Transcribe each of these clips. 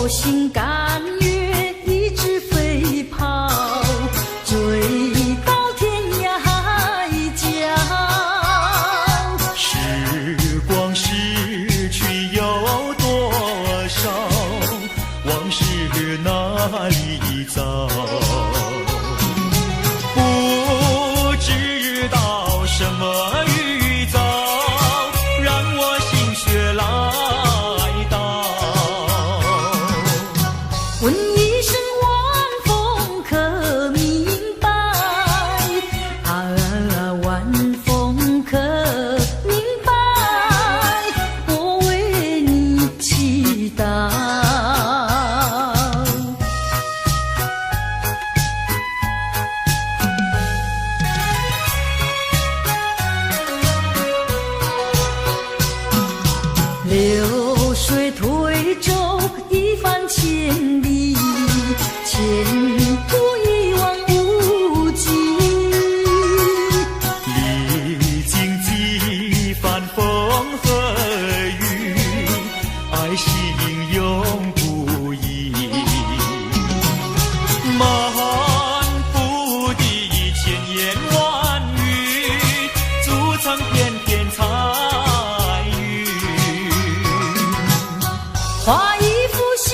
心甘愿一直飞跑，追到天涯海角。时光逝去有多少，往事哪里找？不知道什么预兆，让我心血来到。问一声晚风可明白？晚风可明白？我为你祈祷。流水推舟一番千里，前途一望无际。历经几番风和雨，爱心永不移。满腹的千言万语，筑成片片彩云。画一幅夕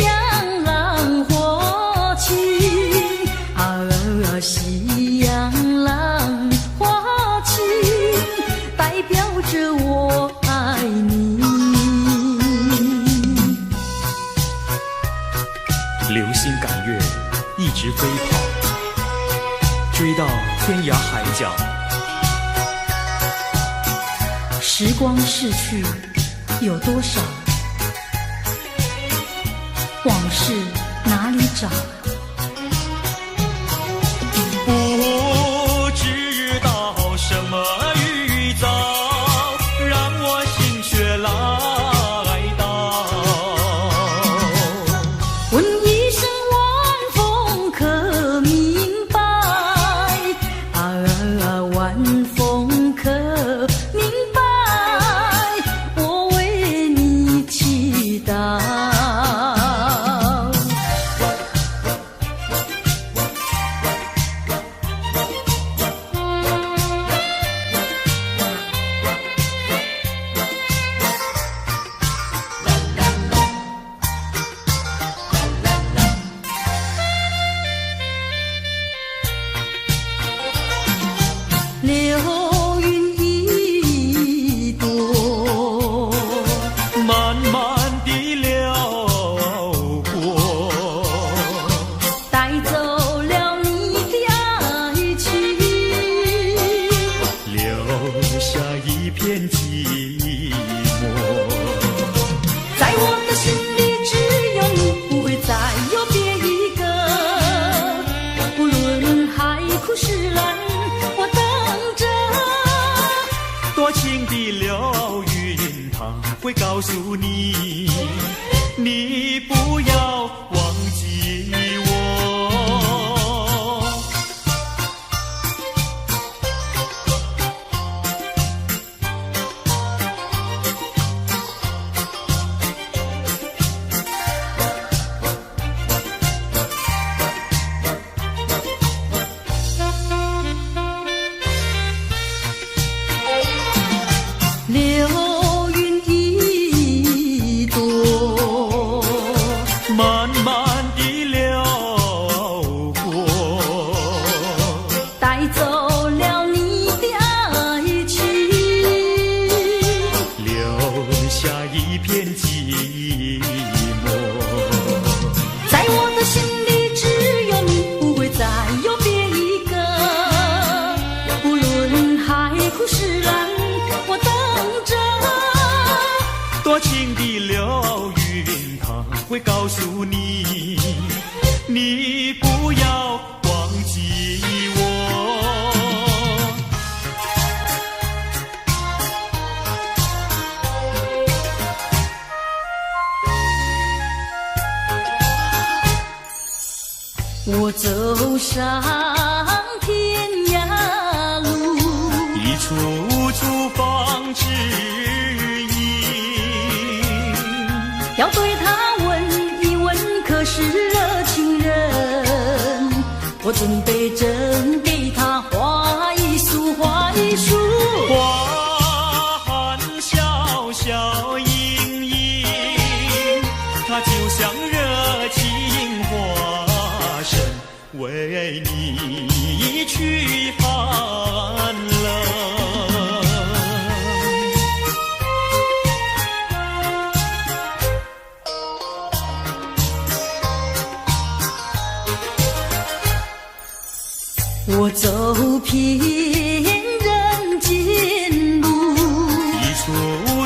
阳浪花情，夕阳浪花情，代表着我爱你。流星赶月，一直飞跑，追到天涯海角。时光逝去有多少？往事哪里找？不知道什么预兆，让我心血来到。问一声晚风可明白？晚风可明白？我为你祈祷。流云一朵，慢慢地流过，带走了你的爱情，留下一片寂寞。在我的心里只有你，不会再有别一个。不论海枯石烂，我等着。多情的流云，它会告诉你，你不要忘记我。流云一朵，慢慢地流过，带走了你的爱情，留下一片寂寞。在我的心里只有你，不会再有别一个。不论海枯石烂，我等着。多情的流云，它会告诉你，你不要忘记我。我走上天涯路，一处处方知音，要对他问一我准备正给他画一束，画一束。花含笑笑盈盈，它就像热情花神，为你去寒冷。我走遍人间路，一处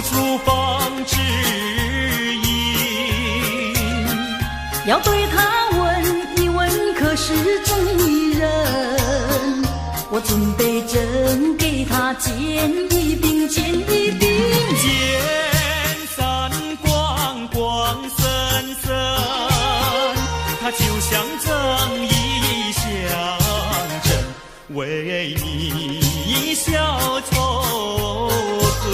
处方知音。要对他问一问，可是正一人？我准备正给他见一饼，见一饼。见三光光森森，它就像正义象征，为你消仇恨。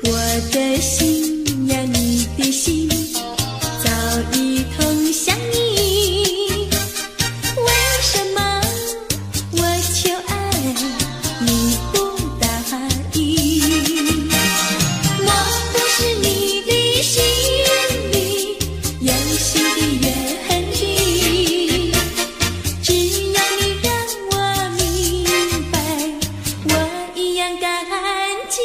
我的心呀，你的心早已同向你。为什么我求爱你不答应？我不是你的心里有心的原地，只要你让我明白，我一样感激。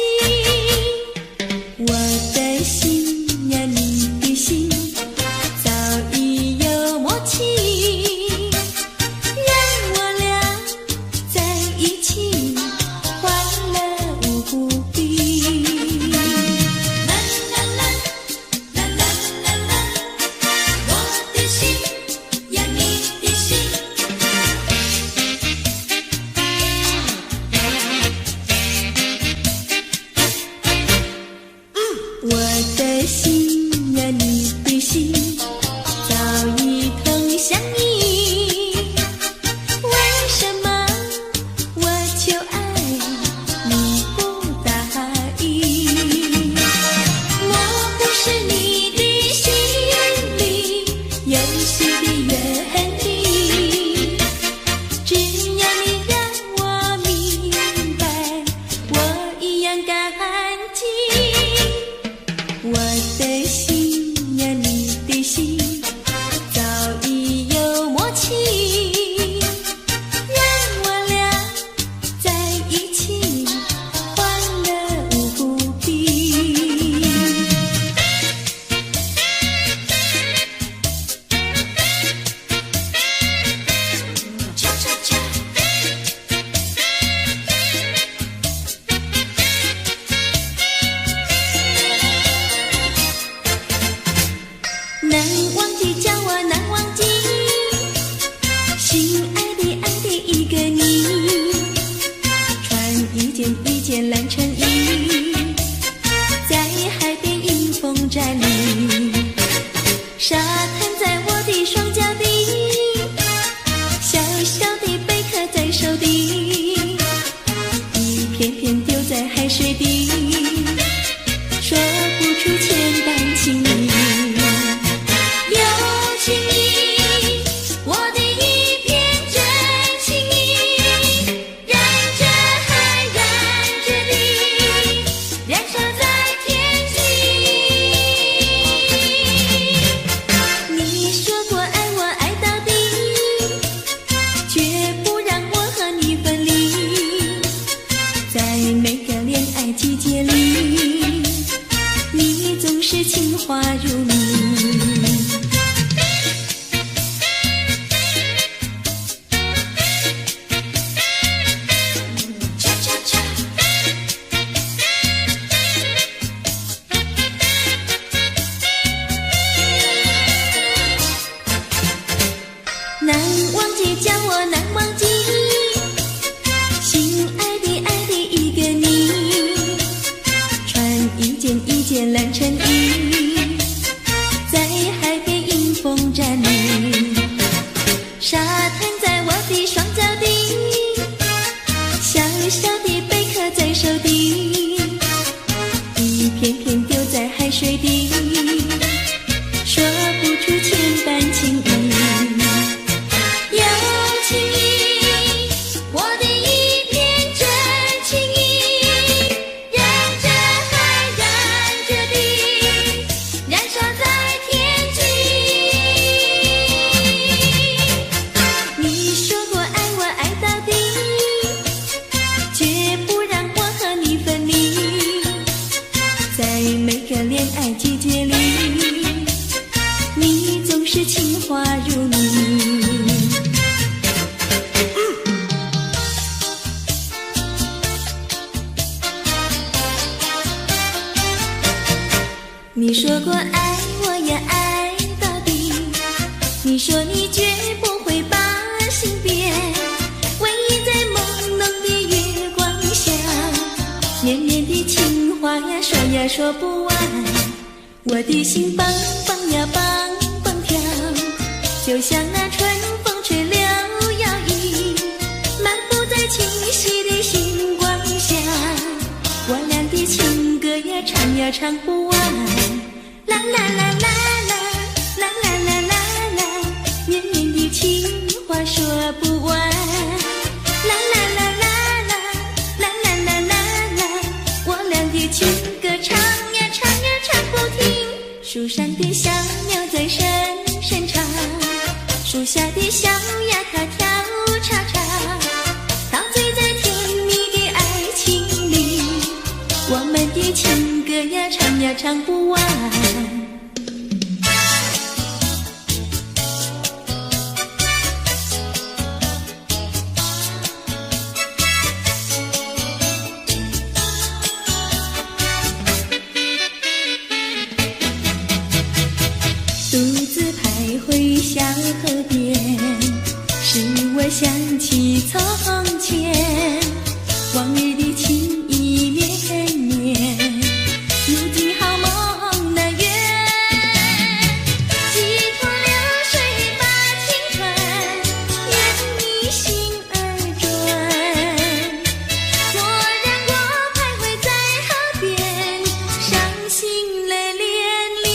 我的心呀，你的心早已有默契，让我俩在一起，欢乐无不必。啦啦啦，啦啦啦啦，我的心呀，你的心。我的心呀，你的心早已同向你。为什么我求爱你不答应？我不是你的心里有心的原地，只要你让我明白，我一样感激。我的心呀，你的心早已有默契，让我俩在一起，欢乐无不必。恰恰恰，难忘记，叫我难忘记，心爱的爱的一个你，穿一件蓝衬衣，在海边迎风站立，沙滩在我的双脚底，小小的贝壳在手底，一片片丢在海水底，说不出千般情意。有情意，我的一片真情意，燃着海，燃着地，燃烧在天际。你说过爱我爱到底，绝不让我和你分离。在每个恋爱季节里，你总是情话如蜜。恰恰恰，难忘记，叫我难忘记。成雨，在海边迎风站立，沙滩在我的双脚底，小小的贝壳在手底，一片片丢在海水底，说不出千般情意。有情意，我的一片真情意，让这海燃着地，燃烧在天际。你说过爱我爱到底，绝不让我和你分离，在每个恋爱季节里，你总是情话如你。你说过爱我也爱到底，你说你绝不会把心变，唯一在朦胧的月光下，绵绵的情话呀说呀说不完，我的心蹦蹦呀蹦蹦跳，就像那春风吹柳摇曳，漫步在清晰的星光下，我俩的情歌呀唱呀唱不完，啦啦啦啦啦啦啦啦啦啦，绵绵的情话说不完，啦啦啦啦啦啦啦啦啦啦，我俩的情歌唱呀唱呀唱不停，树上的小鸟在声声唱，树下的小鸭它跳叉叉，陶醉在甜蜜的爱情里，我们的情歌呀唱呀唱不完。独自徘徊小河边，使我想起从前，往日的情意绵绵，如今好梦难圆，几途流水把情传，沿你心而转，蓦然我徘徊在河边，伤心泪连连。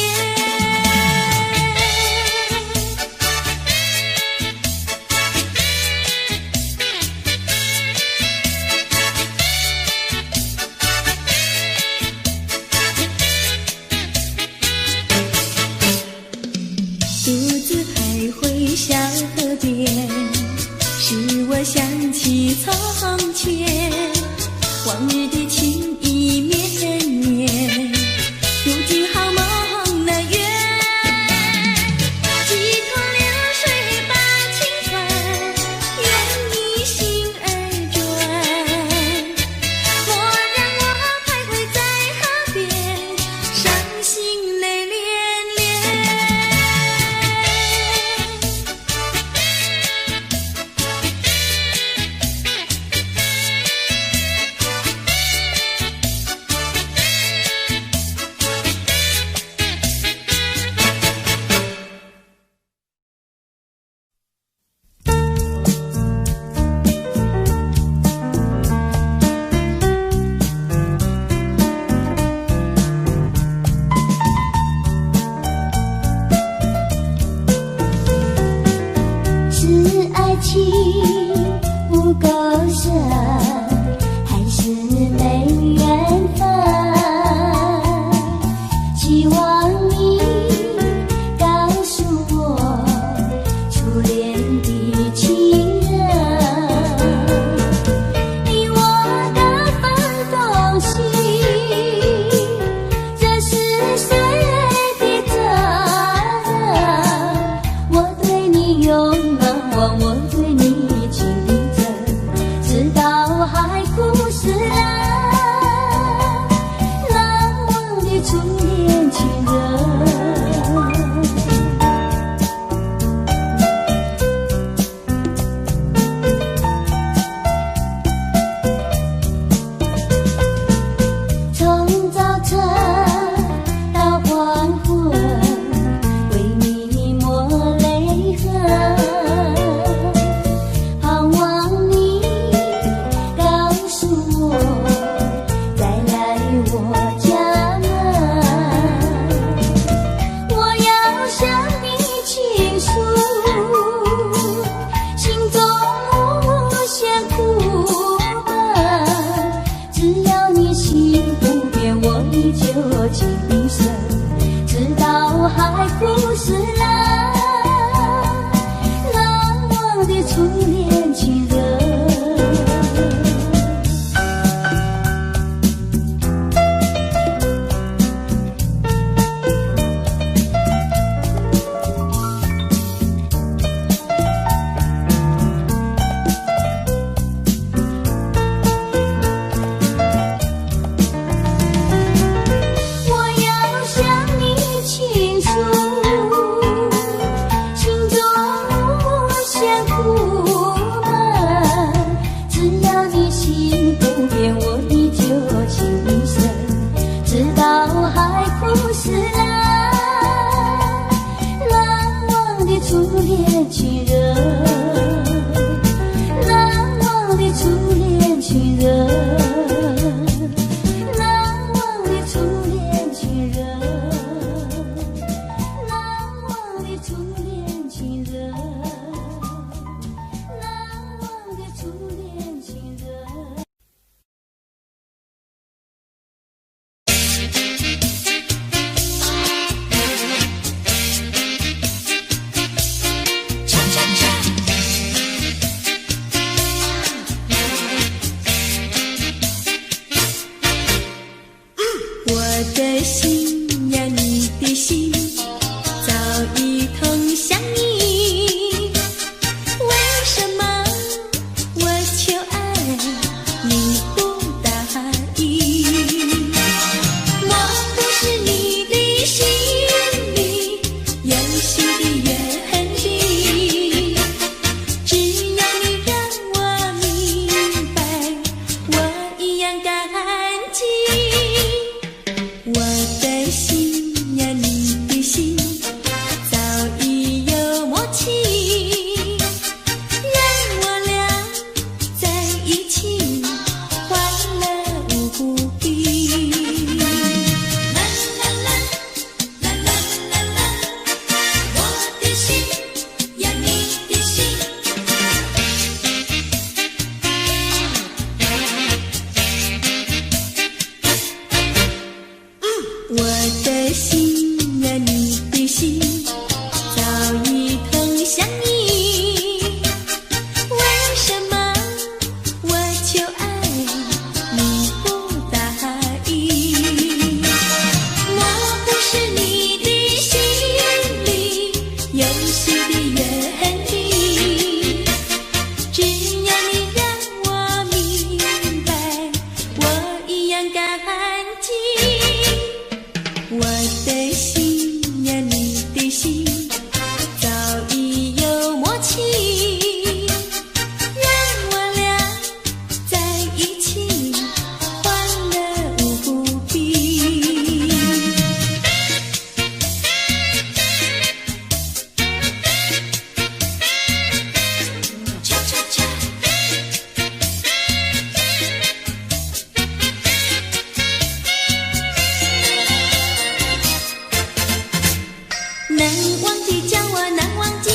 我的心呀，你的心早一同相依，为什么我求爱你不答应？我不是你的心里有许的愿力，只要你让我明白，我一样感激。我的心呀，你的心早已有默契，让我俩在一起欢乐无比。啦啦啦啦啦啦啦，我的心呀，你的心。我的心呀，你的心早已同相依，为什么我求爱你不答应？我不是你的心里有许的愿力，只要你让我明白，我一样感激。我的心呀，你的心早已有默契，让我俩在一起欢乐无比。恰恰恰，难忘记叫我难忘记，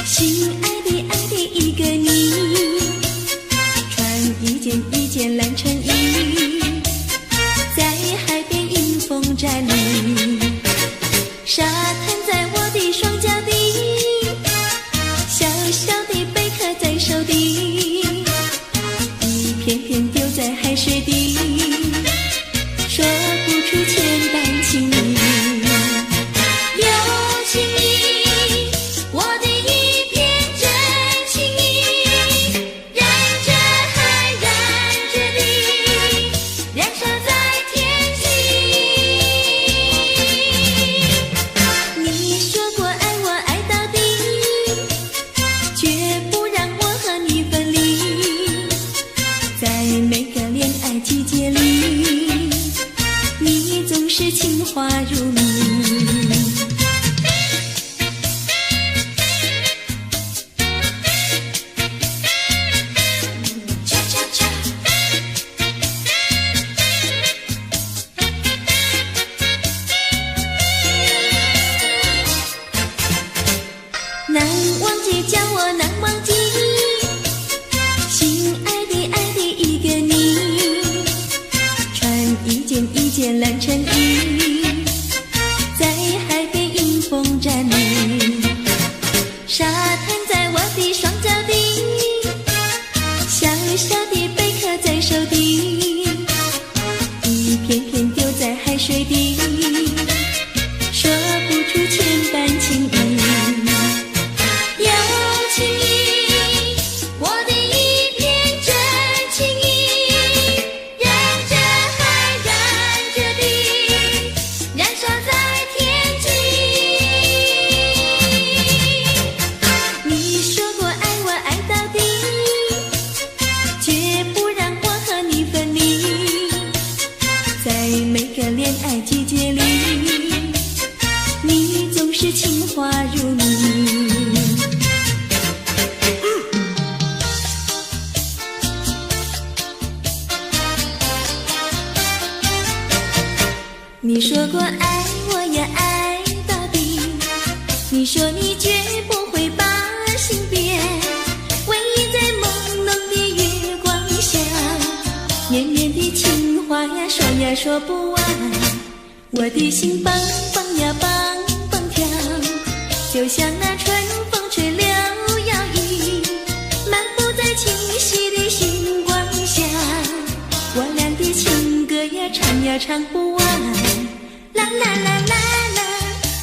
心爱的爱的一个你，穿一件一件蓝衬衣，在海边迎风站立，沙滩在我的双脚底，小小的贝壳在手底，一片片丢在海水底，说不出千般情意。有情意，我的一片真情意，燃着海，燃着地，燃烧在天际。你说过爱我爱到底，绝不让我和你分离，在每个恋爱季节里，你总是情话如蜜。恰恰恰，难忘记叫我难忘记，心爱的爱的一个你，穿一件一件蓝衬衣，在海边迎风站立，沙滩在我的双脚底，小小的贝壳在手底，一片片丢在海水底，说不出千般情意。有情意，我的一片真情意，燃着海，燃着地，燃烧在天际。你说过爱我爱到底，绝不让我和你分离，在每个恋爱季节里，你总是情话如蜜。你说过爱我呀爱到底，你说你绝不会把心变，唯一在朦胧的月光下，绵绵的情话呀说呀说不完，我的心蹦蹦呀蹦蹦跳，就像那春风吹柳摇曳，漫步在清晰的星光下，我俩的情歌呀唱呀呀唱不完，啦啦啦啦啦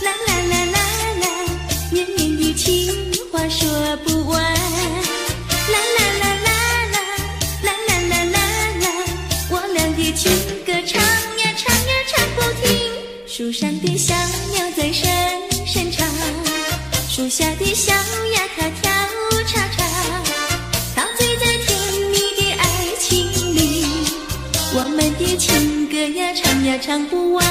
啦啦啦啦啦，绵绵的情话说不完，啦啦啦啦啦啦啦啦啦啦，我俩的情歌唱呀唱呀唱不停，树上的小鸟在声声唱，树下的小鸭它跳叉叉，陶醉在甜蜜的爱情里，我们的情歌呀唱呀唱不完。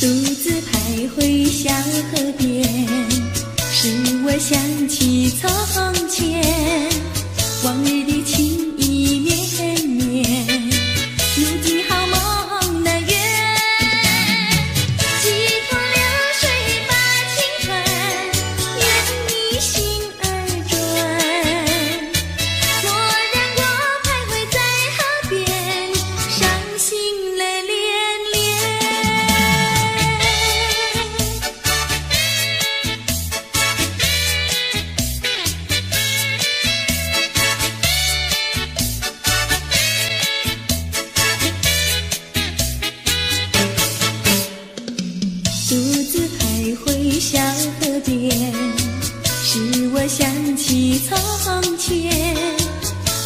独自徘徊小河边，使我想起从前，往日的情意绵绵，如今好梦难圆，几托流水把情传，愿你心儿转，蓦然我徘徊在河边，伤心泪涟涟。独自徘徊小河边，使我想起从前，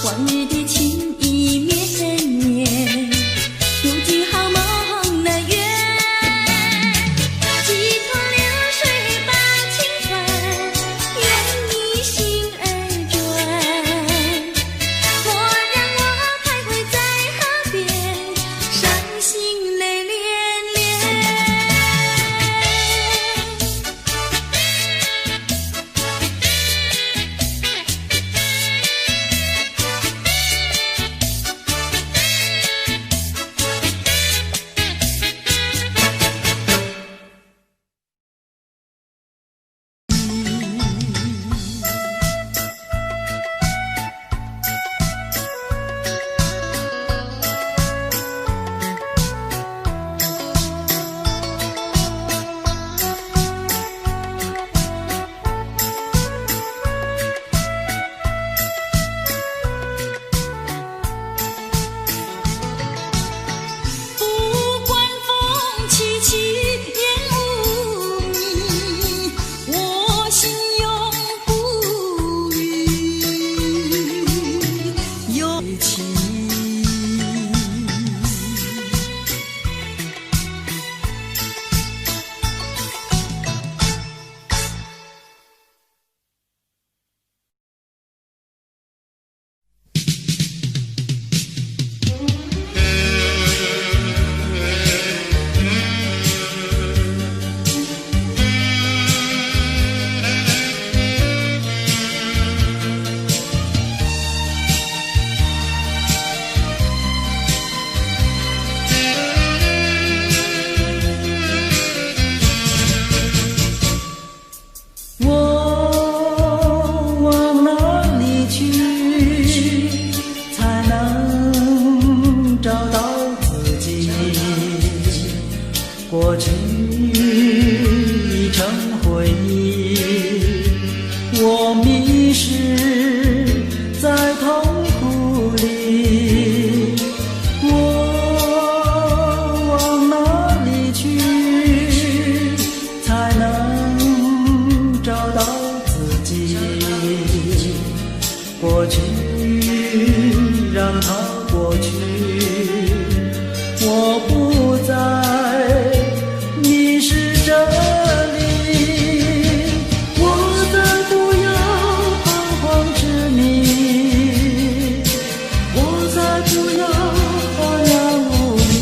往日的情意绵绵，如今好梦难圆，几托流水把情传，愿你心儿转，蓦然我徘徊在河边，伤心泪涟涟。不管风起起，烟雾迷，我心永不渝，有情。我往哪里去，才能找到自己？过去已成回忆，我迷失在痛苦里。我往哪里去，才能找到自己？过去让它过去，我不再迷失这里，我再不要彷徨执迷，我再不要安然无依。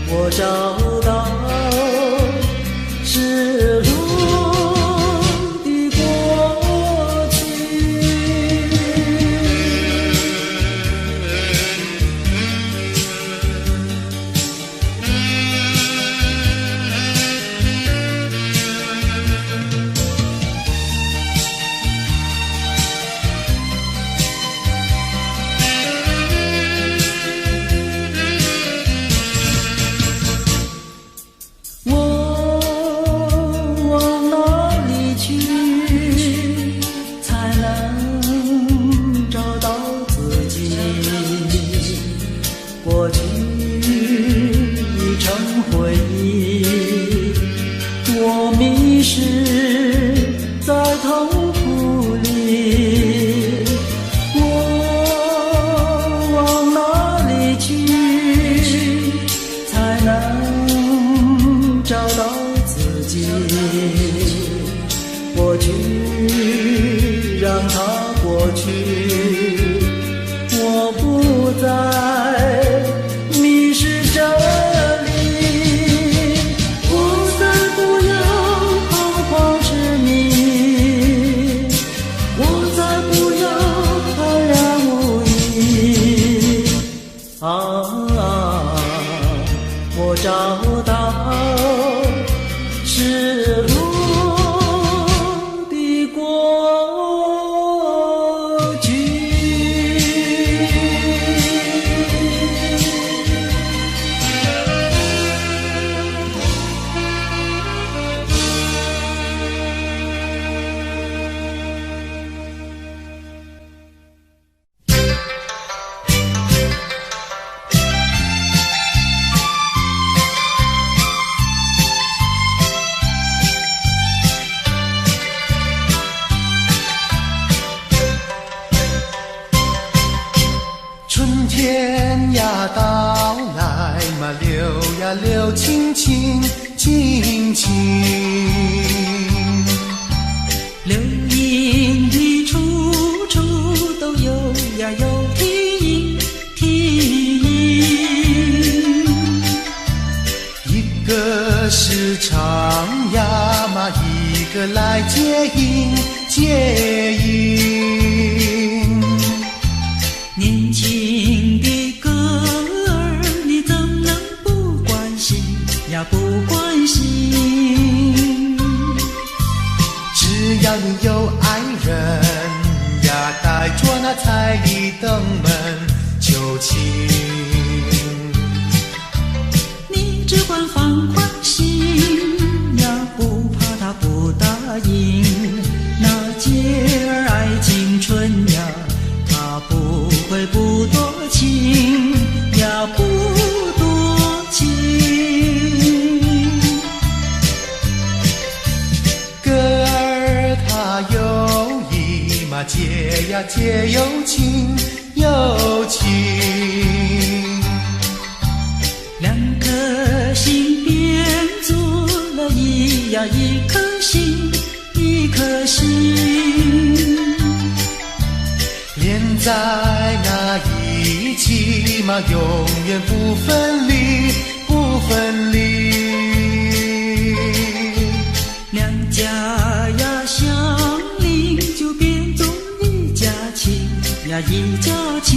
我找到失落的过去。过去，我不再迷失这里，我再不要彷徨痴迷，我再不要安然无依。我找到失落的过去。春天呀到来嘛，流呀流，青青青青，流萤的处处都有呀有啼音，一个是唱呀嘛，一个来接应接应。年轻的歌儿，你怎能不关心呀不关心？只要你有爱人呀，带着那彩礼登门求亲。你只管放宽心呀，不怕他不答应。那姐儿爱青春呀，他不会不多情呀，不多情。歌儿它有意嘛，结呀结有情有情。两颗心变做了一颗心，一颗心。连在那一起嘛，永远不分离，不分离。两家呀相邻，就变作一家亲呀一家亲。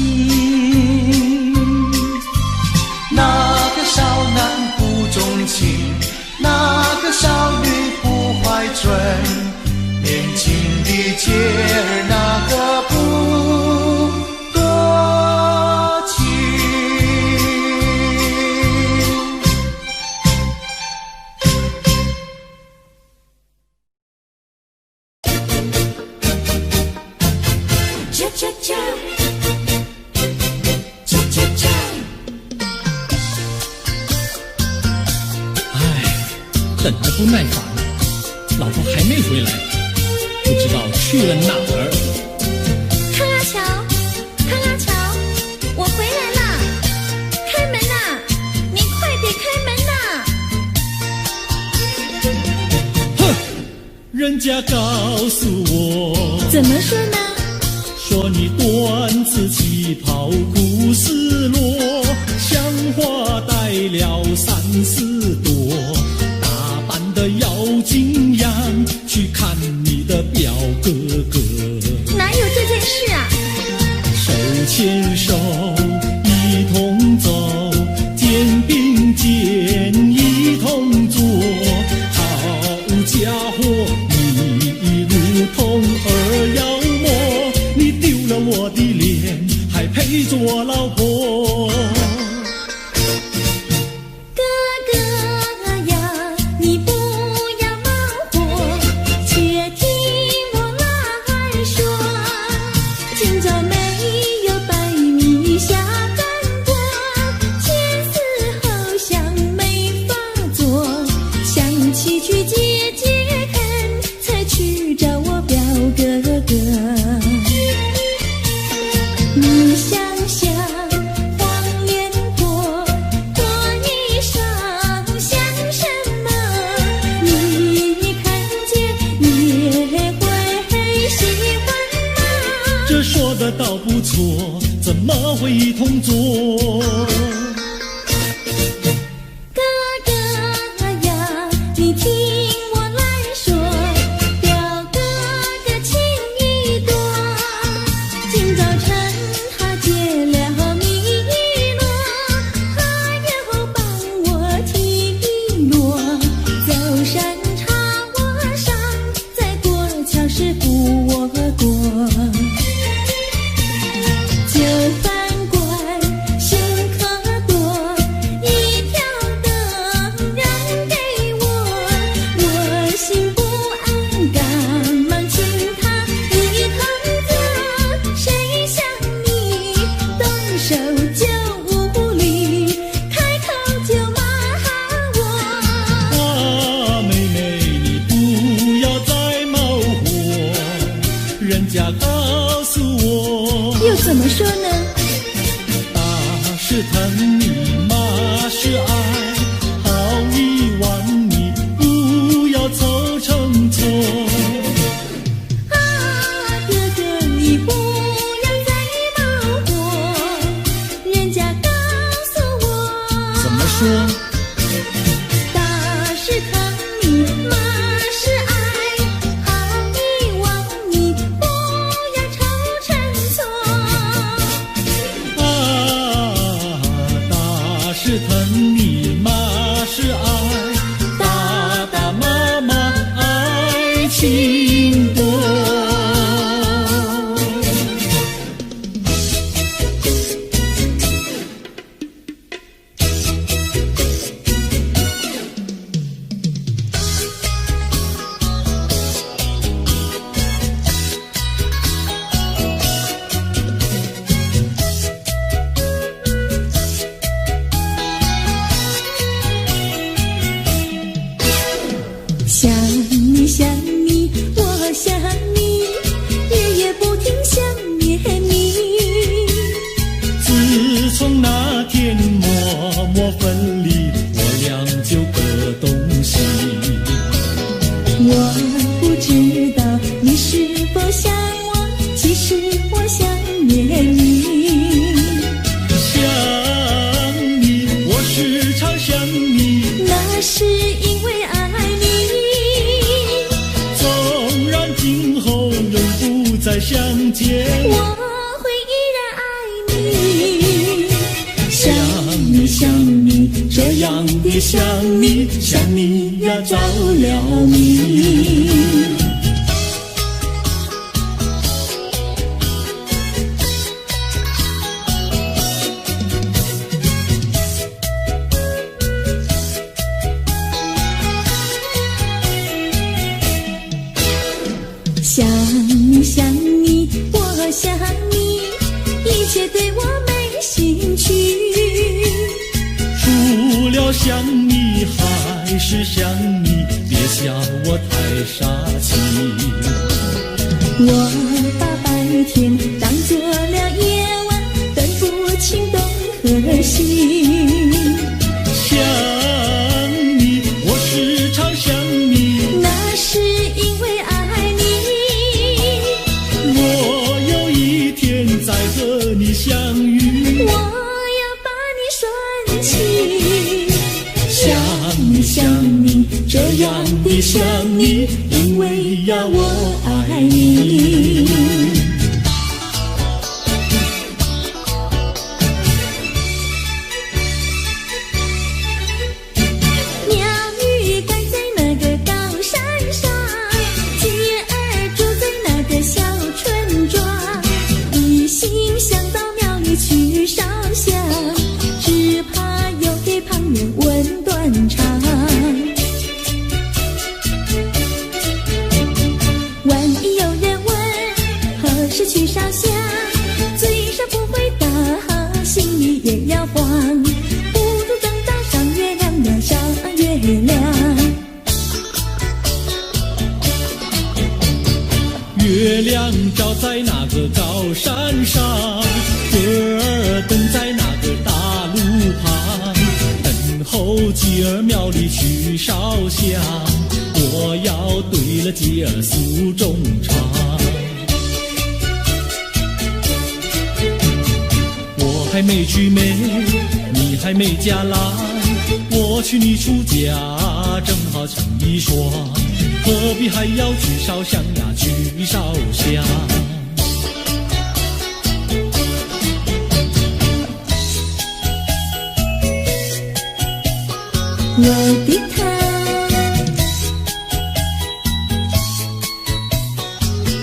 那个少男不钟情，那个少女不怀春，年轻的姐儿那个不多情。恰恰恰，恰恰恰。等得不耐烦，老婆还没回来，不知道去了哪儿。康拉乔，康拉乔，我回来啦！开门呐！你快点开门呐！哼，人家告诉我，怎么说呢？说你短子旗袍苦丝落，像花戴了3、4朵。的要紧样去看你的表哥哥，哪有这件事啊？手牵手一同走，肩并肩一同坐，好家伙，你如同儿妖魔，你丢了我的脸，还陪着我老婆。你想想黄脸婆脱衣裳像什么？你看见也会喜欢吗？这说的倒不错，怎么会一同做？哥哥呀，你听我来说，表哥哥情意多。今早晨他结了米罗，他又帮我提落。走山茶我上，再过桥是扶我过。就饭馆新可多，一条灯让给我，我心不安，赶忙请他一同坐。谁想你动手就无理，开口就骂我。啊，妹妹，你不要再冒火，人家告诉我，又怎么说呢？打是疼你，骂是爱，好遗忘你，不要凑成错。啊，哥哥你不要再冒火，人家告诉我。怎么说？打是疼你，骂是爱，好遗忘你，不要凑成错。啊，打是疼你，骂是爱，打打骂骂，爱情多。想你想你，我想你，日夜不停想念你。自从那天默默分离，我俩就各东西。我不知道你是否想我，其实我想念你。想你，我时常想你，那是因为爱你。纵然今后永不再相见，我会依然爱你。想你想你，这样的想你，想你呀着了迷。想你想你，我想你，一切对我没兴趣。除了想你还是想你，别笑我太傻气。我把白天当作了夜晚，分不清东和西。想你，我时常想你，那是因为爱你。我有一天再和你相遇，我要把你拴起。想你想你，这样的想你，因为呀我爱你。鸟语盖在那个高山上，鸡儿住在那个小村庄。一心想到庙里去烧香，只怕又给旁人问断肠。万一有人问何时去烧香，嘴上不回答，心里也要慌。不如等到上月亮呀，上月亮。月亮照在那个高山上，歌儿等在那个大路旁，等候鸡儿庙里去烧香，我要对了鸡儿诉衷肠。还没娶媒，你还没嫁来，我娶你出嫁，正好成一双，何必还要去烧香呀，去烧香。我的他，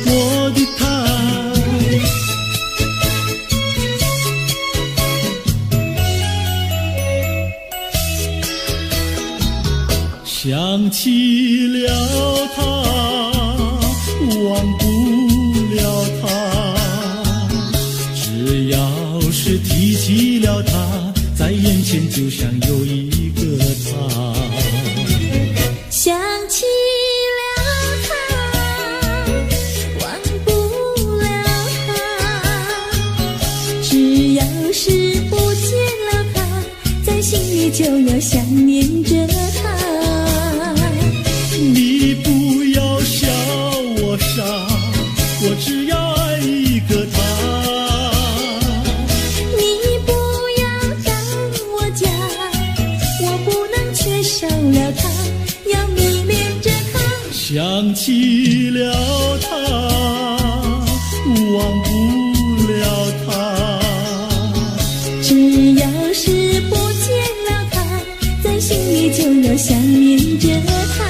我的他，想起了他，忘不了他，只要是提起了他，在眼前就像有一个他。想起了他，忘不了他，只要是不见了他，在心里就要想念着他。你不要笑我傻，我只要爱一个他。你不要当我假，我不能缺少了他，要迷恋着他。想起了他，忘不了他，只要是不见了他，在心里就要想念着他。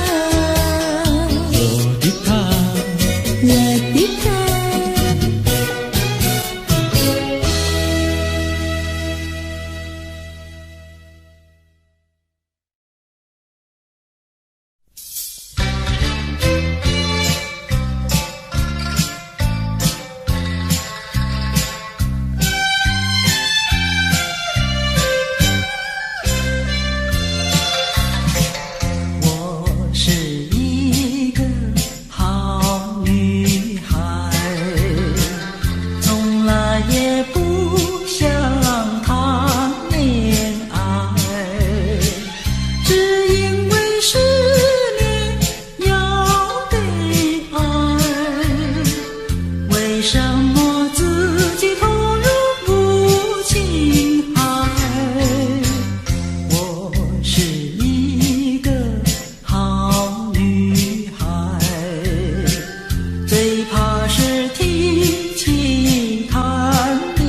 我的他，我的他。我是一个好女孩，从来也不想谈恋爱，只因为思念要给爱，为什么自己投入不情海？我是一个好女孩，最怕是提起谈恋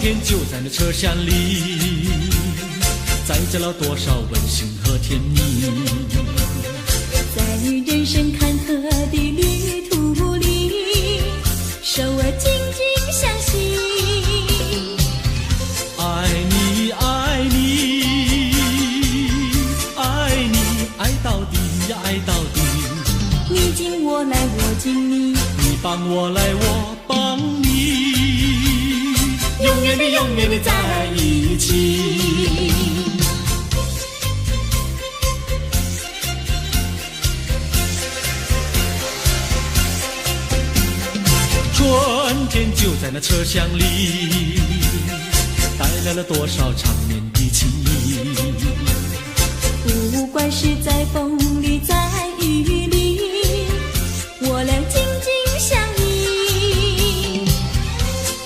天就在那车厢里，载着了多少温馨和甜蜜。在人生坎坷的旅途里，手儿紧紧相系。爱你爱你爱你，爱到底呀爱到底。你敬我来我敬你，你帮我来我帮你，永远的永远的在一起。春天就在那车厢里，带来了多少长绵的情谊。不管是在风里在雨里，我俩紧紧相依。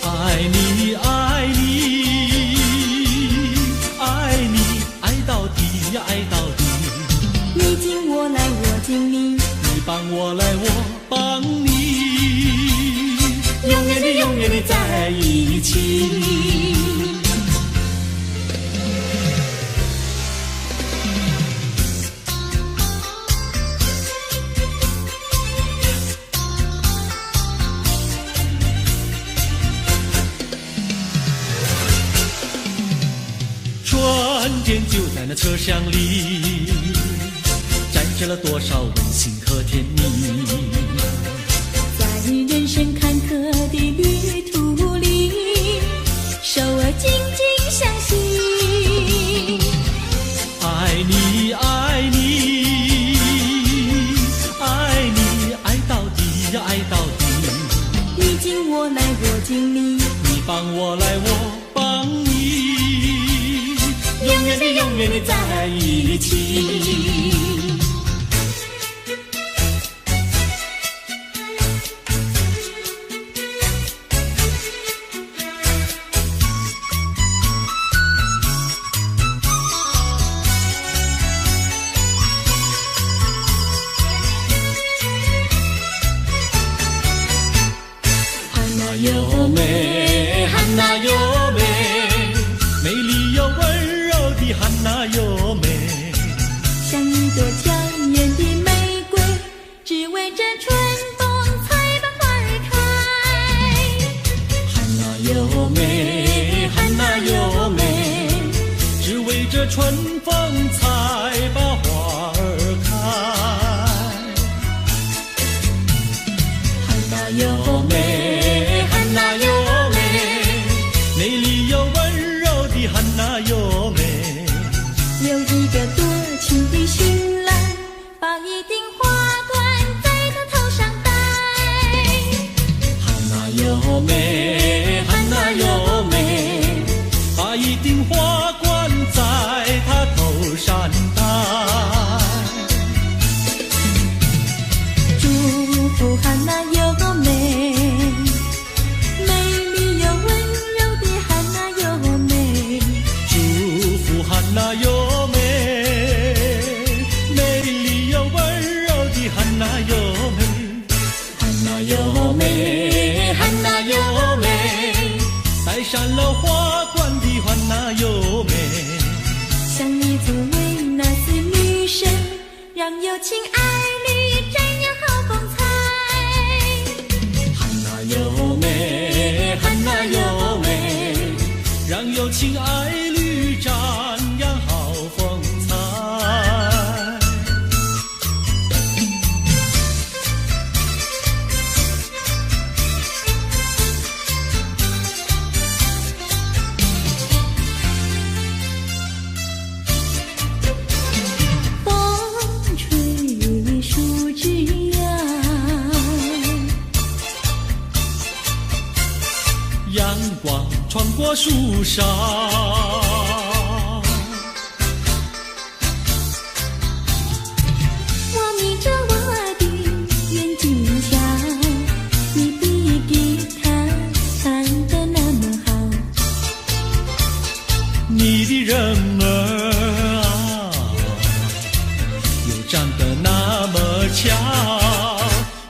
爱你爱你爱你，爱到底呀爱到底。你敬我来我敬你，你帮我来我帮你，永远的永远的在一起。春天就在那车厢里，载着了多少温馨和甜蜜。在人生坎坷的旅途里，手儿紧紧相系。爱你爱你爱你，爱到底呀爱到底。你敬我来我敬你，你帮我来我帮你，永远的永远的在一起。有美，汉娜有美，美丽又温柔的汉娜有美。像一朵娇艳的玫瑰，只为这春风才把花儿开。汉娜有美，汉娜有美，只为这春风才把花儿开。汉娜有美，汉娜有美，美丽又温柔的汉娜有美。有一个多情的新郎，把一顶花冠在他头上戴。汉娜有美，汉娜有美，把一顶花冠在他头上戴。祝福汉娜有美，美丽又温柔的汉娜有美。祝福汉娜有美，美丽又温柔的汉娜有美。汉娜有美，汉娜有美，戴上了花冠的汉娜有美。像一座维纳斯女神，让有情爱侣展扬好风采。汉娜有美，汉娜有美，让有情爱侣展扬好风采。风吹树枝摇，阳光穿过树梢，我眯着我的眼睛瞧，你的吉他弹得那么好。你的人儿啊，又长得那么巧，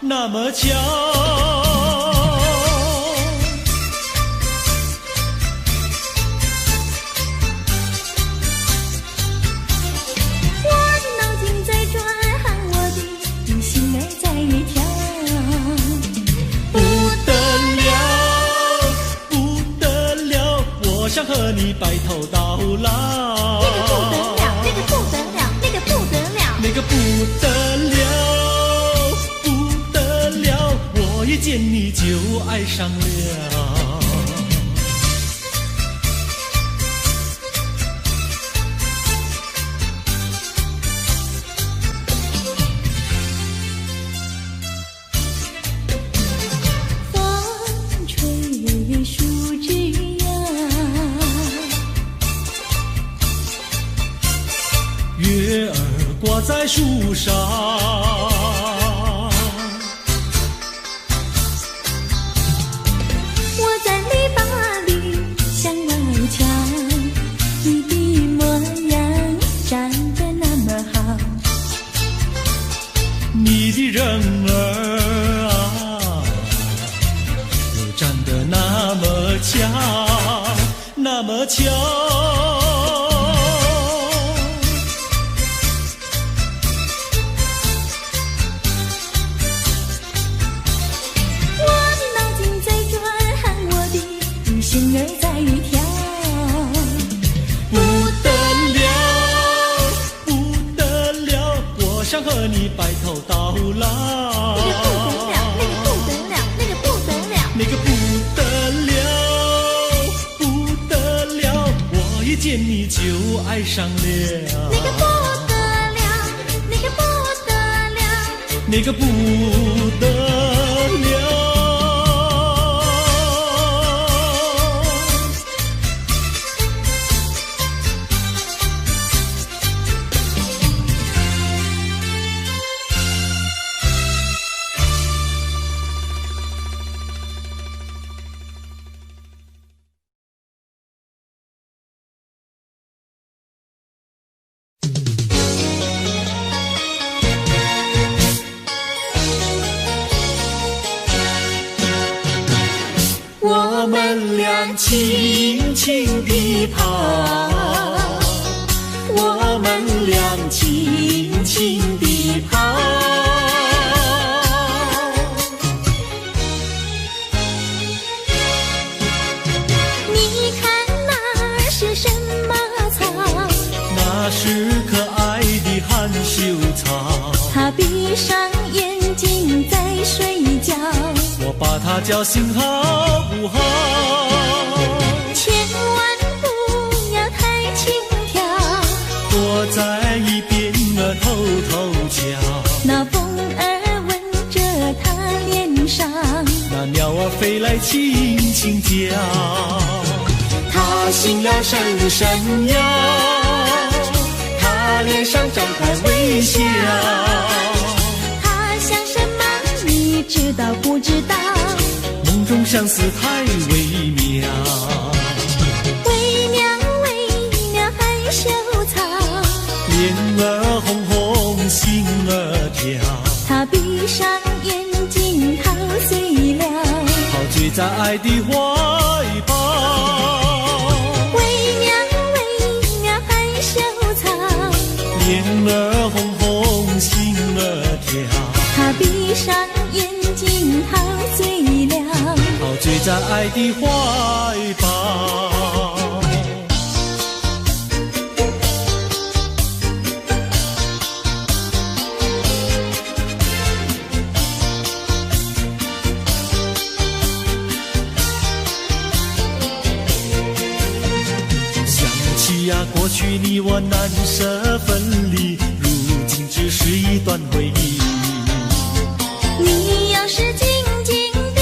那么巧。得了，不得了，我一见你就爱上了。风吹树枝呀，月儿挂在树上，我在篱笆里向外瞧，你的模样长得那么好，你的人儿啊，又长得那么巧，那么巧。我的脑筋在转，喊我的心儿在跳。不得了，不得了，我想和你白头到老。那个不得了，不得了，我一见你就爱上了。那个不得了，那个不得了，那个不得了。我们俩轻轻地跑，我们俩轻轻地跑。你看那是什么草？那是可爱的含羞草，它闭上眼睛在睡觉，我把它叫醒好不好？千万不要太轻佻，躲在一边偷偷瞧。那风儿吻着它脸上，那鸟儿飞来轻轻叫，它醒了伸伸腰，它脸上张开微笑。它想什么你知道不知道？梦中相思太微妙，微妙微妙害羞草，脸儿红红心儿跳，它闭上眼睛陶醉了，陶醉在爱的怀抱。微妙微妙害羞草，脸儿红红心儿跳，它闭上眼睛陶醉了，陶醉在爱的怀抱。想起呀，过去你我难舍分离，如今只是一段回忆。你要是静静地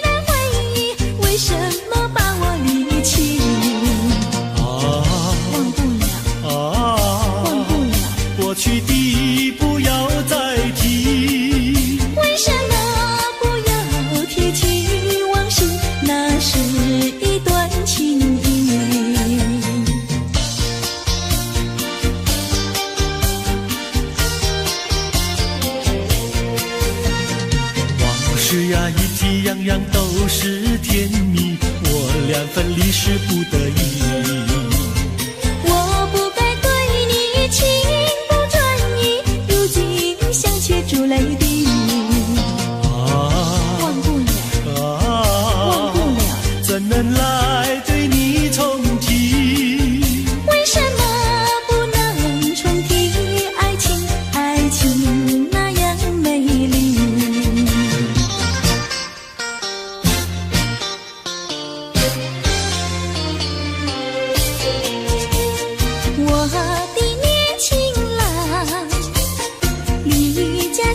来回忆，为什么把我离弃？忘不了，忘不了，过去的不要再提。为什么不要提起往事？那是一段情谊。往事呀，一提样样都是甜蜜，我俩分离是不得已。我不该对你情不专一，如今想却出泪滴。忘不了，忘不了，怎能来对你重提？为什么不能重提爱情？爱情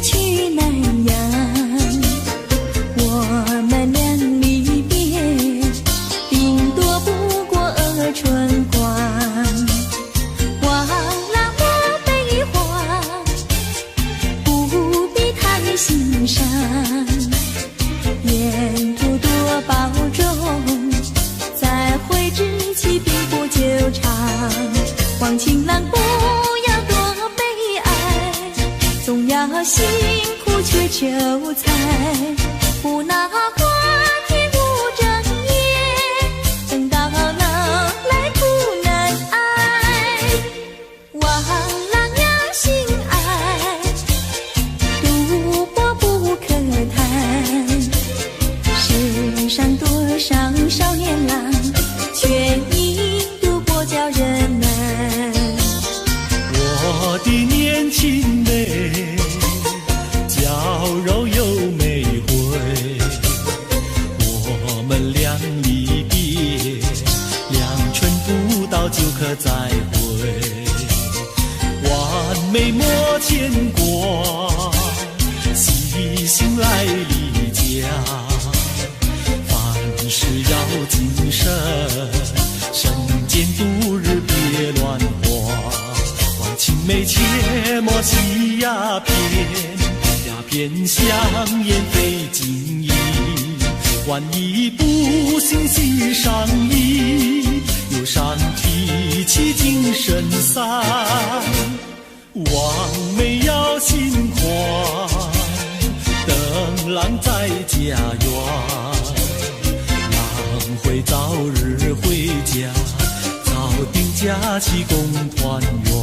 去南洋。我们俩离别，顶多不过春光。忘了我悲欢，不必太心伤。沿途多保重，再会之期并不久长。望情郎不要多悲哀，总要辛苦却求财，不拿花天无正业，等到老来苦难挨。望郎要心爱，赌博不可贪。世上多少少年郎，却因赌博叫人难。我的年轻妹，娇柔又美慧，我们俩离别，2春不到就可再会。完美莫牵挂，细心来离家，凡事要谨慎，身兼度日别乱花。青梅切莫吸鸦片，鸦片香烟非金银。万一不幸喜上意，忧伤提起精神散。望梅要心宽，等郎在家园，郎会早日回家，早定假期共团圆。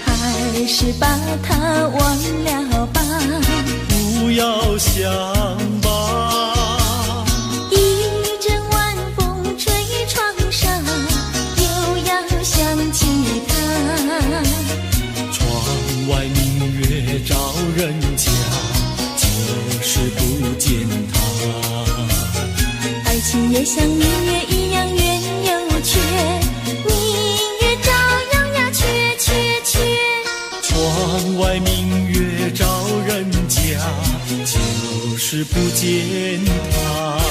还是把它忘了吧，不要想吧。一阵晚风吹窗上，又要想起他。窗外明月照人家，就是不见他。爱情也像明月一样圆又缺，明月照样呀缺缺缺。窗外明月照人家，就是不见他。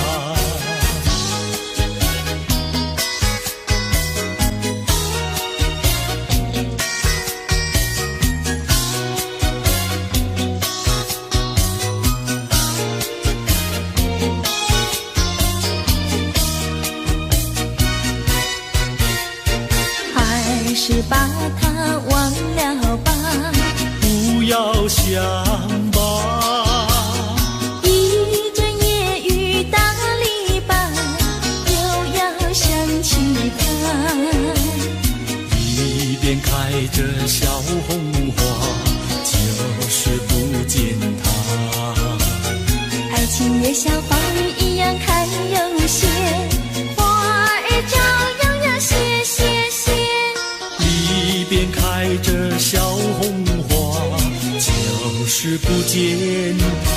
还是把它忘了吧，不要想吧。一阵夜雨打篱笆，又要想起他。一边开着小红花，就是不见他。爱情也像花儿一样开又谢，花儿照样呀谢谢谢。一边开着小红花，就是不见他。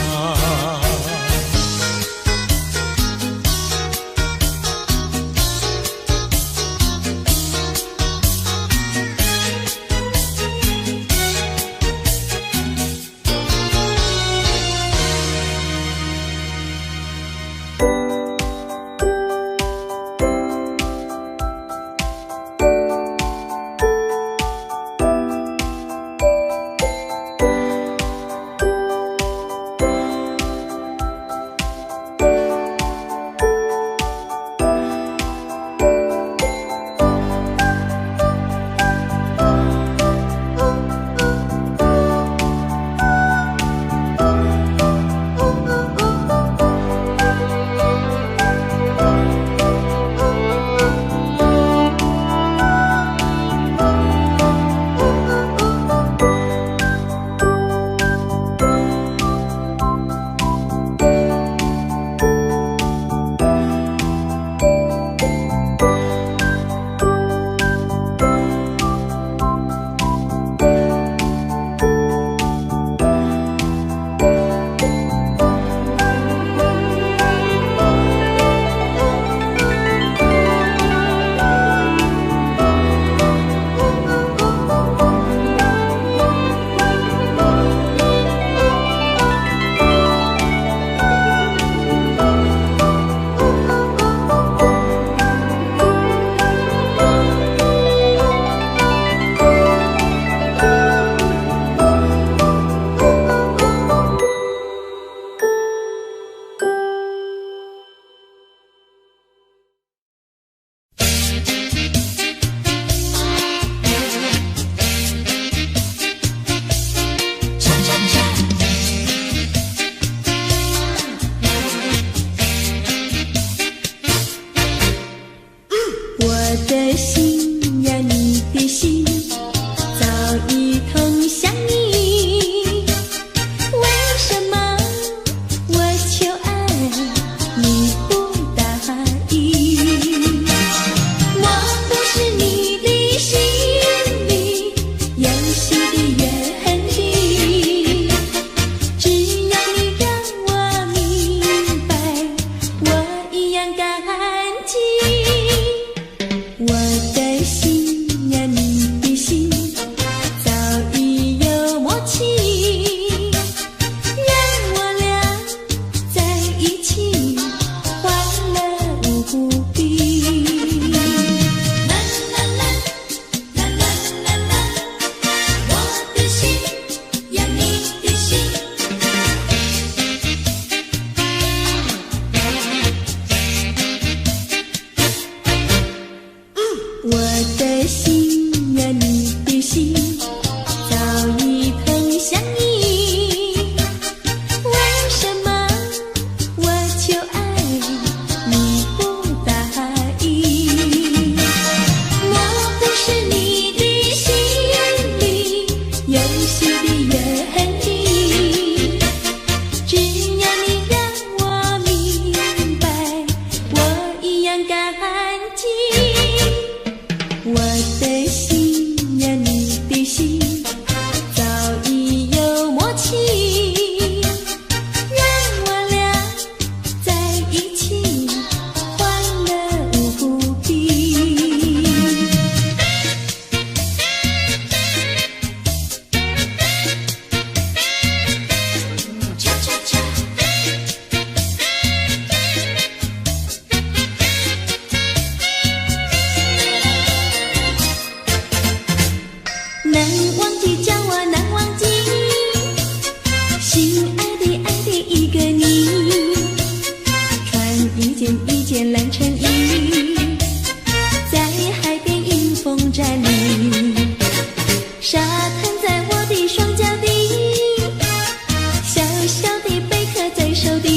心呀，你的心早已有默契，让我俩在一起，欢乐无比。啦啦啦，啦啦啦啦，我的心呀，你的心。我的心呀，你的心早已同相依，为什么我求爱你不答应？莫不是你的心里有新的原意？只要你让我明白，我一样感激。我的心呀，你的心早已有默契，让我俩在一起，欢乐无比。恰恰恰。难忘记，叫我难忘记，心爱的一个你，穿一件蓝衬衣，在海边迎风站立，沙滩在我的双脚底，小小的贝壳在手底，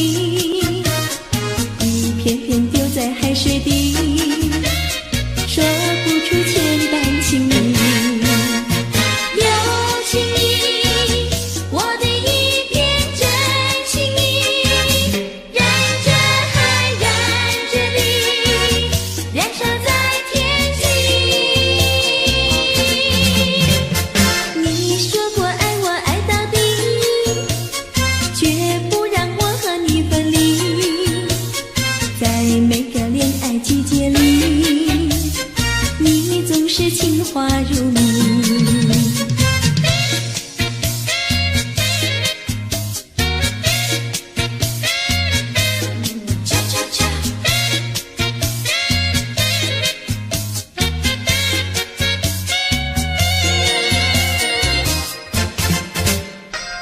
一片片丢在海水底，说不出千般情意。季节里，你总是情话如蜜。恰恰恰。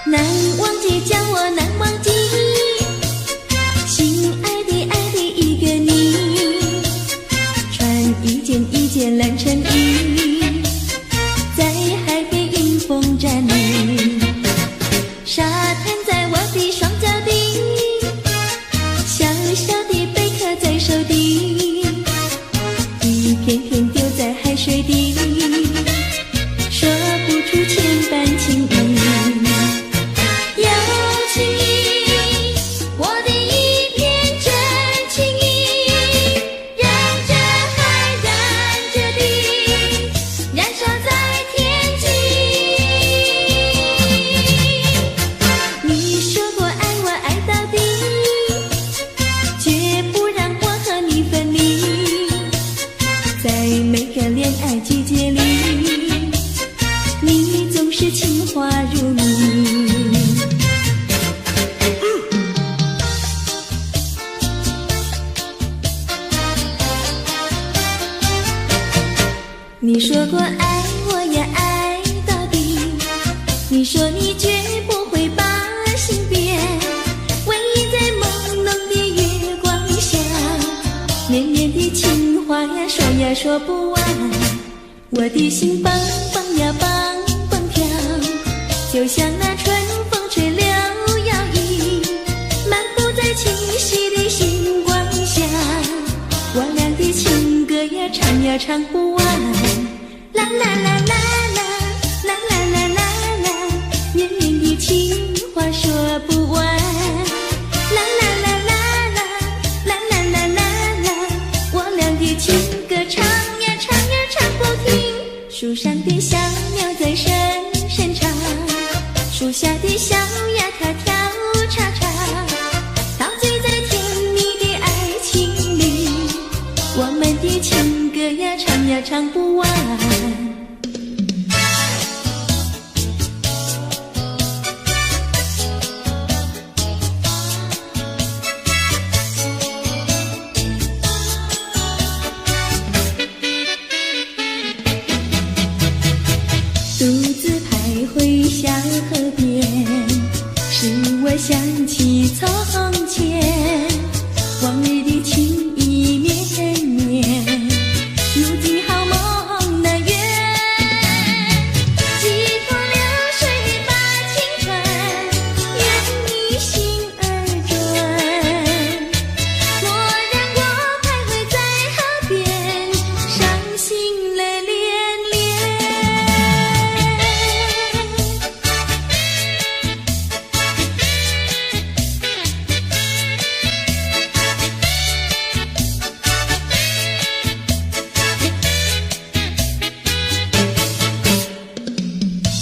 难忘记，叫我难忘记，心爱的一个你，一件蓝衬衣，在海边迎风站立，沙滩在我的双脚底，小小的贝壳在手底，一片片丢在海水底，说不出千般情意。有情意，我的一片真情意，让这海燃着地，燃烧在天际。你说过爱我爱到底，绝不让我和你分离，在每个恋爱季节里，你总是情话如蜜。你说过爱我呀爱到底，你说你绝不会把心变，唯一在朦胧的月光下，绵绵的情话呀说呀说不完，我的心蹦蹦呀蹦蹦跳，就像那春风吹柳摇曳，漫步在清晰的星光下，我俩的情歌呀唱呀唱不完，啦啦啦啦啦啦啦啦啦啦，绵绵的情话说不完，啦啦啦啦啦啦啦啦啦啦，我俩的情歌唱呀唱呀唱不停，树上的小鸟在声声唱，树下的小鸭它跳叉叉，陶醉在甜蜜的爱情里，我们的情歌呀唱呀唱不完。独自徘徊小河边，使我想起从前，往日的情意绵绵，如今好梦难圆。几多流水把情传，愿你心儿转。蓦然我徘徊在河边，伤心泪涟涟。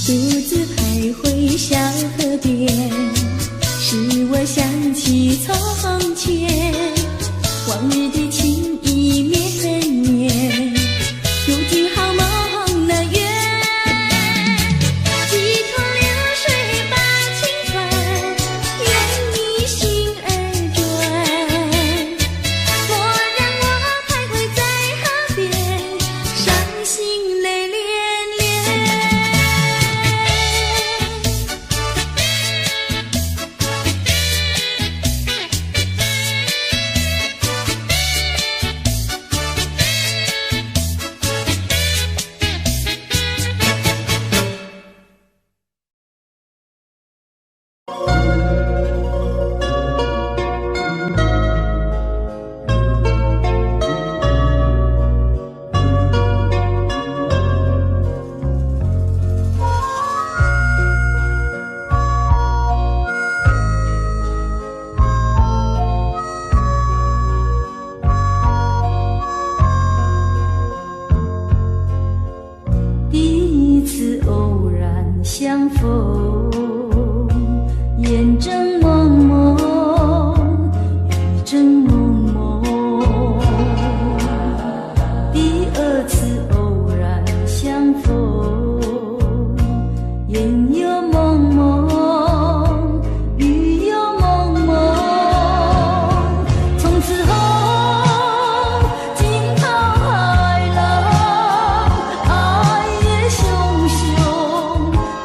独自徘徊小河边，使我想起从前，往日的情意绵绵，如今好梦难圆。几多流水把情传，愿你心儿转。蓦然我徘徊在河边，伤心泪涟涟。第一次偶然相逢，眼睁蒙蒙，雨正蒙蒙。第二次偶然相逢，眼又蒙蒙，雨又蒙蒙。从此后，惊涛骇浪，爱也汹汹，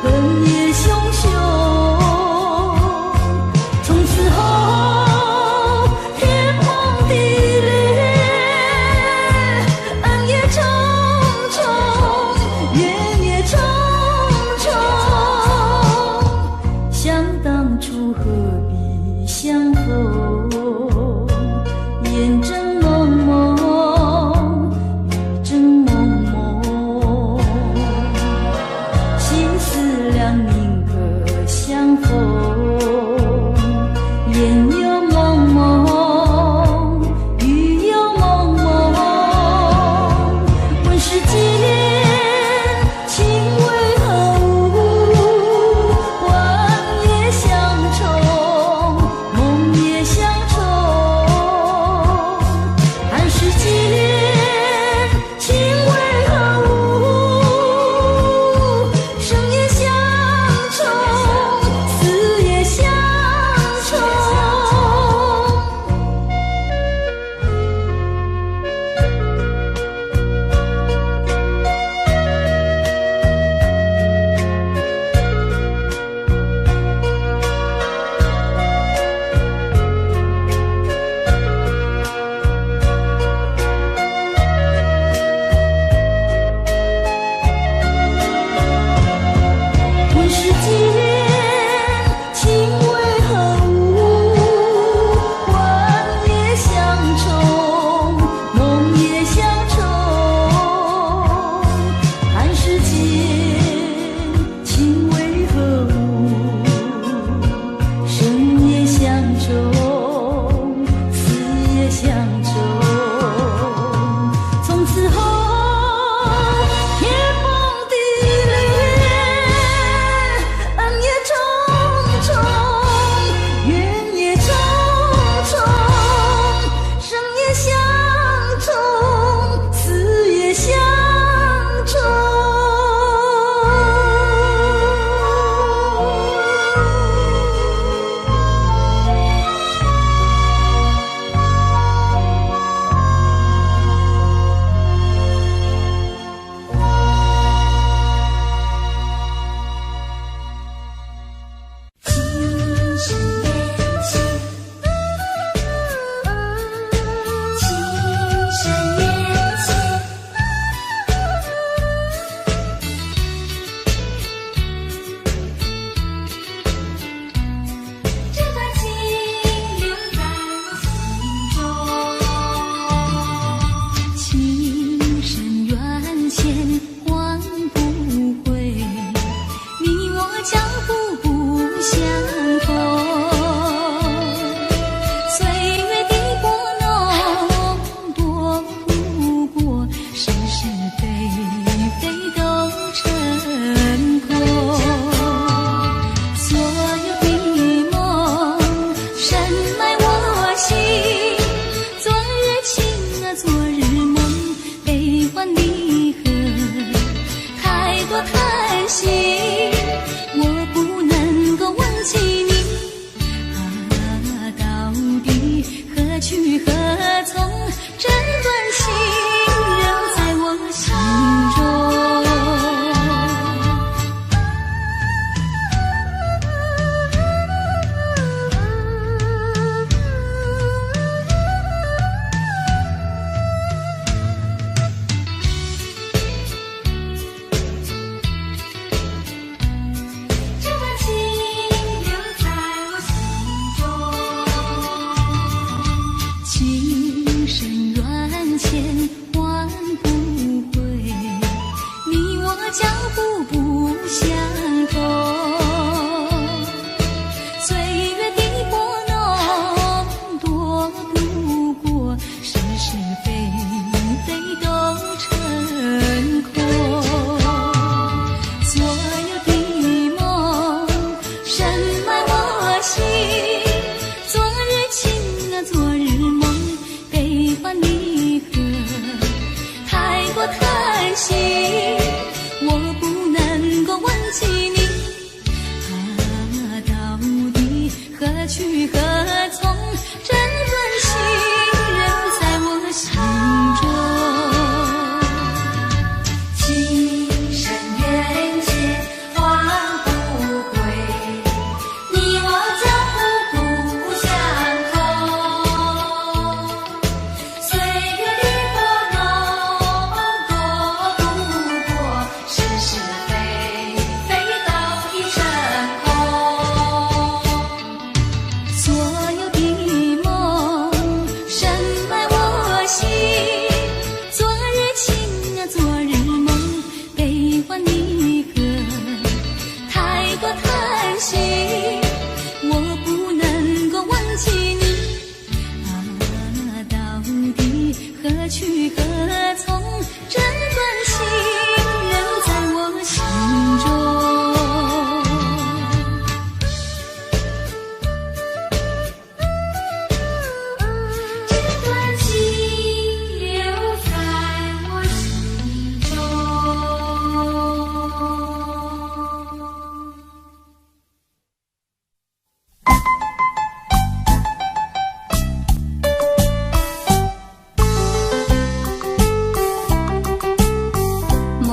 恨也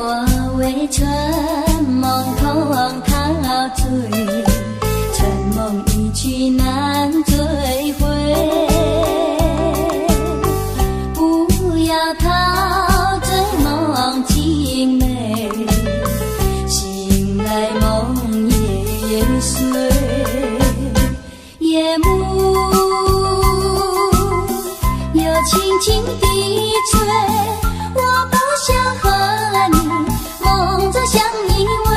莫为春梦空陶醉，春梦一去难追回。不要陶醉梦情美，醒来梦也碎。夜幕又轻轻地吹，我不想和你梦着相依偎，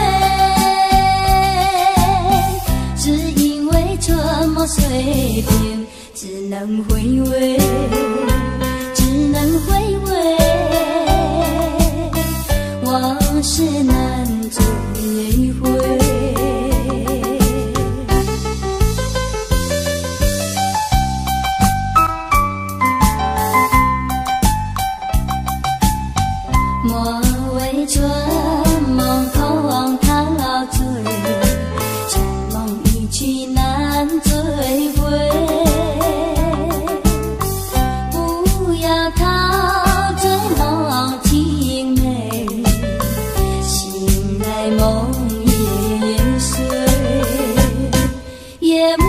只因为春梦随便，只能回味，只能回味，往事难追回。莫为春梦空陶醉，春梦一去难追回。不要陶醉梦情美，醒来梦也碎。夜幕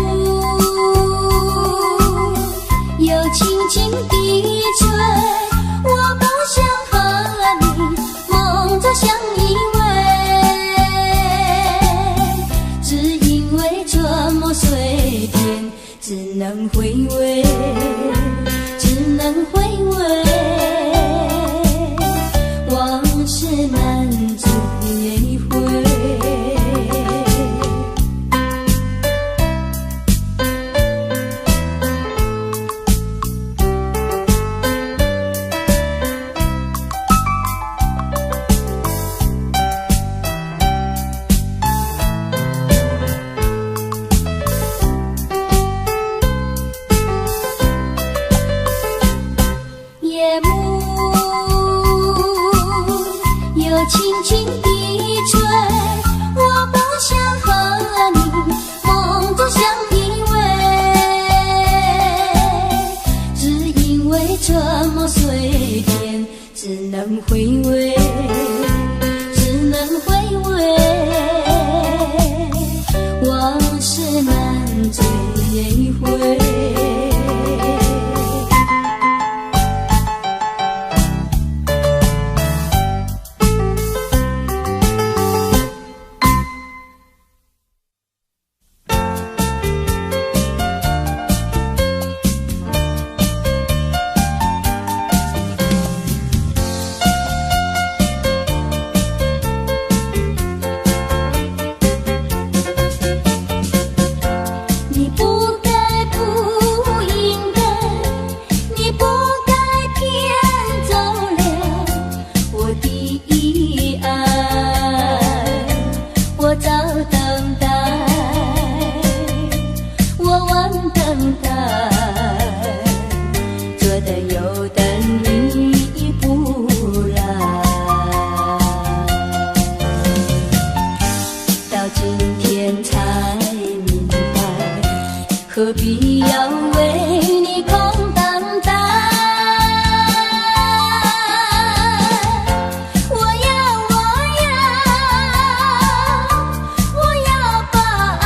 又轻轻地吹，我不想和你梦着相依偎，只因为春梦随便，只能回味，只能回味，往事难追回。夜幕又轻轻地吹，我不想和你梦着相依偎，只因为春梦随便，只能回味，只能回味，往事难追回。你不该不应该，你不该骗走了我的爱，我早等待，我晚等待，左等右等你不来，到今天才明白，何必要为你空等待？我要把爱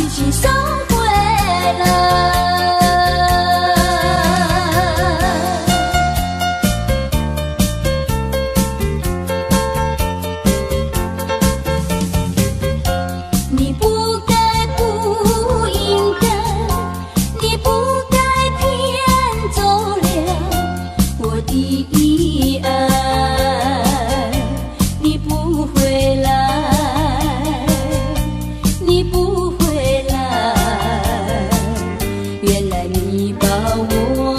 情收回来。你不该不应该，你不该骗走了我的爱，你不回来，你不回来，原来你把我忘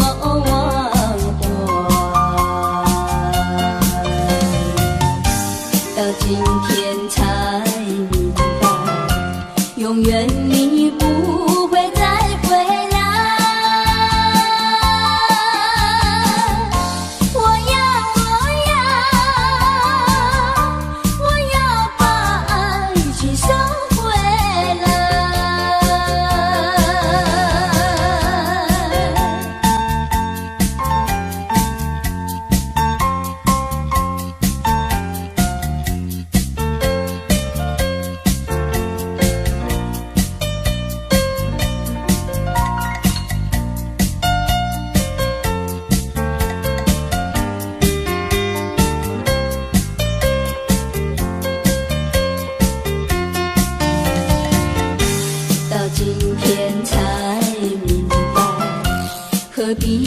怀，到今天才明白，永远你不会再回来。我要把爱情收回来。何必